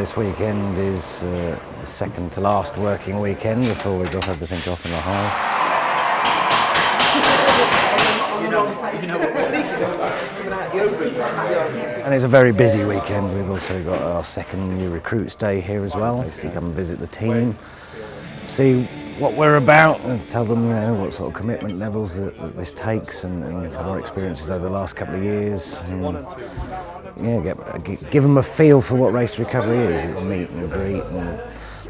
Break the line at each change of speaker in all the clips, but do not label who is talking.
This weekend is the second to last working weekend before we drop everything off in Ohio. And it's a very busy weekend. We've also got our second new recruits day here as well. Basically come and visit the team, see what we're about and tell them, what sort of commitment levels that this takes and our experiences over the last couple of years. And, give them a feel for what Race to Recovery is. It's meet and greet and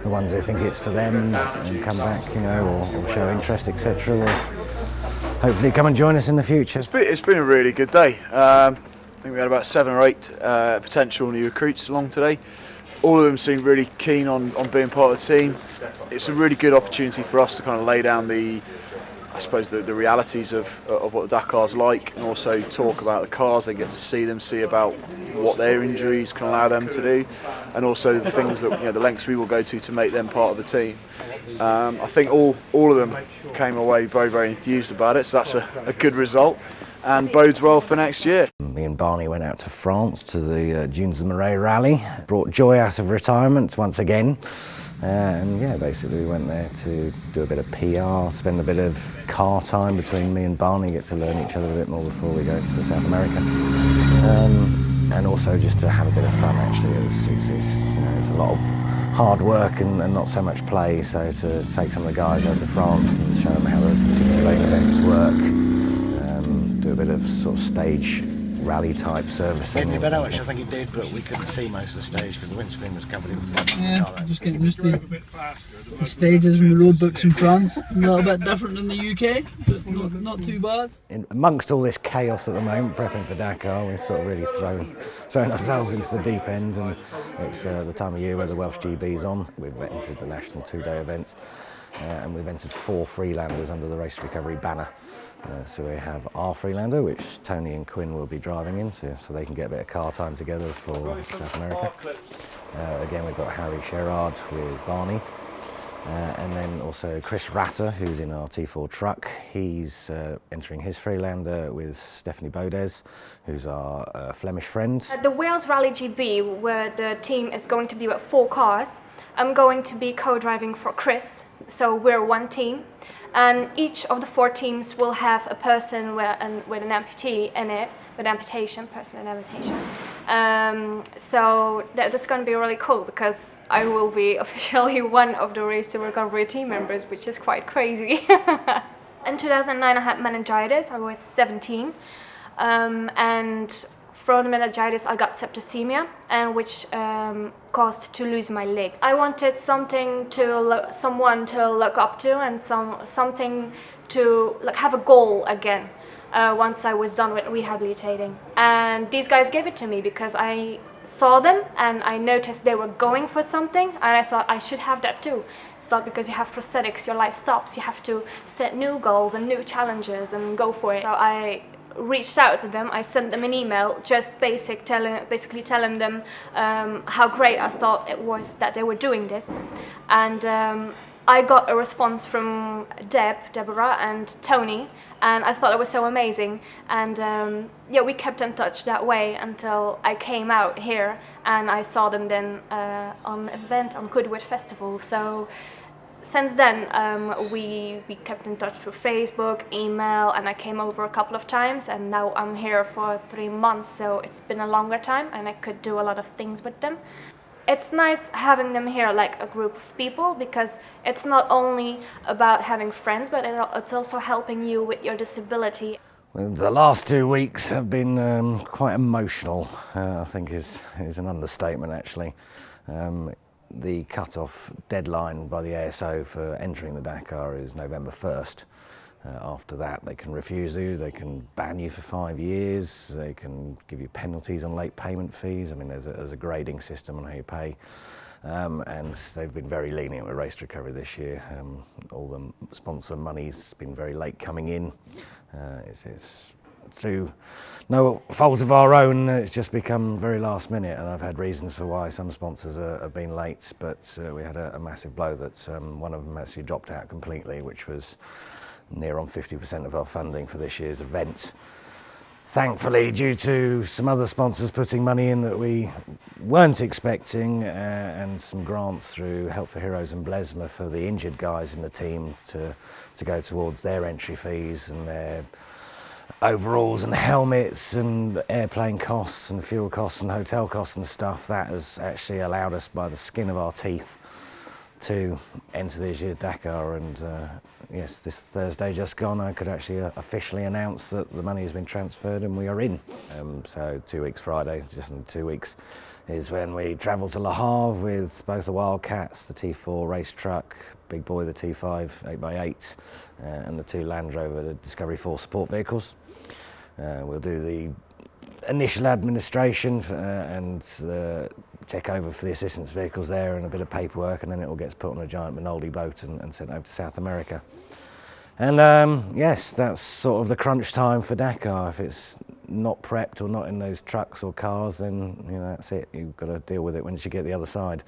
the ones who think it's for them and come back, or show interest, etc. Or hopefully come and join us in the future.
It's been a really good day. I think we had about 7 or 8 potential new recruits along today. All of them seem really keen on being part of the team. It's a really good opportunity for us to kind of lay down the realities of what the Dakar's like, and also talk about the cars. They get to see them, see about what their injuries can allow them to do, and also the things that the lengths we will go to make them part of the team. I think all of them came away very, very enthused about it, so that's a good result and bodes well for next year.
Me and Barney went out to France to the Dunes of Marais rally, brought joy out of retirement once again. Basically we went there to do a bit of PR, spend a bit of car time between me and Barney, get to learn each other a bit more before we go to South America. And also just to have a bit of fun actually. It's a lot of hard work and not so much play, so to take some of the guys over to France and show them how the 228 events work, do a bit of sort of stage rally type servicing.
Getting better, which I think it did, but we couldn't see most of the stage because the windscreen was covered in mud.
Yeah, just getting used to the stages and the road books in France. A little bit different than the UK, but not too bad.
Amongst all this chaos at the moment, prepping for Dakar, we've sort of really thrown ourselves into the deep end, and it's the time of year where the Welsh GB's on. We've entered the national 2-day events, and we've entered 4 Freelanders under the Race to Recovery banner. So we have our Freelander, which Tony and Quinn will be driving in, so they can get a bit of car time together for South America. Again, we've got Harry Sherrard with Barney, and then also Chris Ratter, who's in our T4 truck. He's entering his Freelander with Stephanie Bodez, who's our Flemish friend.
At the Wales Rally GB, where the team is going to be with 4 cars, I'm going to be co-driving for Chris, so we're one team. And each of the 4 teams will have a person with an amputee in it, with amputation, so that's going to be really cool because I will be officially one of the Race to Recovery team members, which is quite crazy. In 2009 I had meningitis. I was 17, and from the meningitis I got septicemia, and which caused to lose my legs. I wanted someone to look up to, and something to have a goal again once I was done with rehabilitating. And these guys gave it to me because I saw them and I noticed they were going for something, and I thought I should have that too. It's not because you have prosthetics your life stops. You have to set new goals and new challenges and go for it. So I reached out to them. I sent them an email, just basically telling them how great I thought it was that they were doing this, and I got a response from Deborah and Tony, and I thought it was so amazing. And we kept in touch that way until I came out here and I saw them then on an event on Goodwood Festival. So since then, we kept in touch through Facebook, email, and I came over a couple of times, and now I'm here for 3 months, so it's been a longer time and I could do a lot of things with them. It's nice having them here like a group of people, because it's not only about having friends, but it's also helping you with your disability.
Well, the last 2 weeks have been quite emotional, I think is an understatement actually. The cut-off deadline by the ASO for entering the Dakar is November 1st. After that, they can refuse you, they can ban you for 5 years, they can give you penalties on late payment fees. I mean, there's a grading system on how you pay. And they've been very lenient with Race to Recovery this year. All the sponsor money's been very late coming in. It's through no fault of our own, it's just become very last minute, and I've had reasons for why some sponsors have been late, but we had a massive blow that one of them actually dropped out completely, which was near on 50% of our funding for this year's event. Thankfully, due to some other sponsors putting money in that we weren't expecting, and some grants through Help for Heroes and Blesma for the injured guys in the team to go towards their entry fees and their overalls and helmets and airplane costs and fuel costs and hotel costs and stuff. That has actually allowed us by the skin of our teeth to enter this year's Dakar, and yes, this Thursday just gone I could actually officially announce that the money has been transferred and we are in. So 2 weeks Friday, just in 2 weeks, is when we travel to Le Havre with both the Wildcats, the T4 race truck, big boy the T5 8x8, and the 2 Land Rover the Discovery 4 support vehicles. We'll do the initial administration and check over for the assistance vehicles there and a bit of paperwork, and then it all gets put on a giant Minoldi boat and sent over to South America. And yes, that's sort of the crunch time for Dakar. If it's not prepped or not in those trucks or cars, then that's it. You've got to deal with it once you get the other side.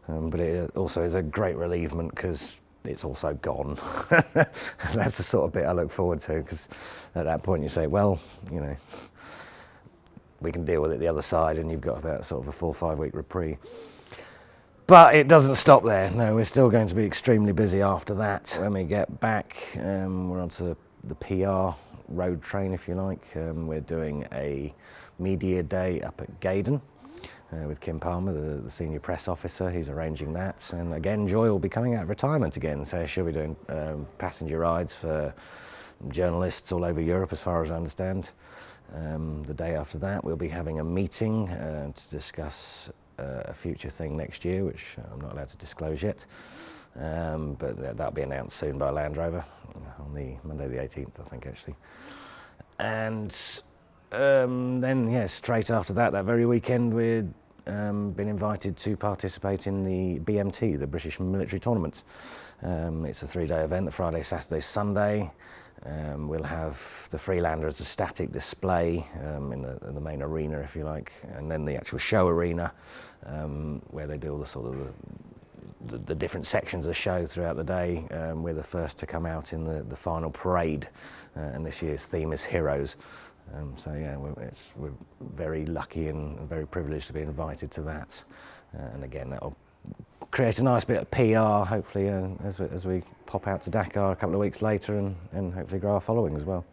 But it also is a great relievement because it's also gone. That's the sort of bit I look forward to, because at that point you say, well, we can deal with it the other side, and you've got about sort of a 4 or 5 week reprieve. But it doesn't stop there. No, we're still going to be extremely busy after that. When we get back, we're onto the PR road train, if you like. We're doing a media day up at Gaydon with Kim Palmer, the senior press officer. He's arranging that. And again, Joy will be coming out of retirement again, so she'll be doing passenger rides for journalists all over Europe, as far as I understand. The day after that, we'll be having a meeting to discuss a future thing next year, which I'm not allowed to disclose yet, but that'll be announced soon by Land Rover on the Monday the 18th, I think, actually. And then, yeah, straight after that very weekend, we'd been invited to participate in the BMT, the British Military Tournament. It's a 3-day event, the Friday, Saturday, Sunday. We'll have the Freelander as a static display in the main arena, if you like, and then the actual show arena, where they do all the sort of the different sections of the show throughout the day. We're the first to come out in the final parade, and this year's theme is Heroes. So yeah, we're very lucky and very privileged to be invited to that, and again, that'll create a nice bit of PR, hopefully, as we pop out to Dakar a couple of weeks later, and hopefully grow our following as well.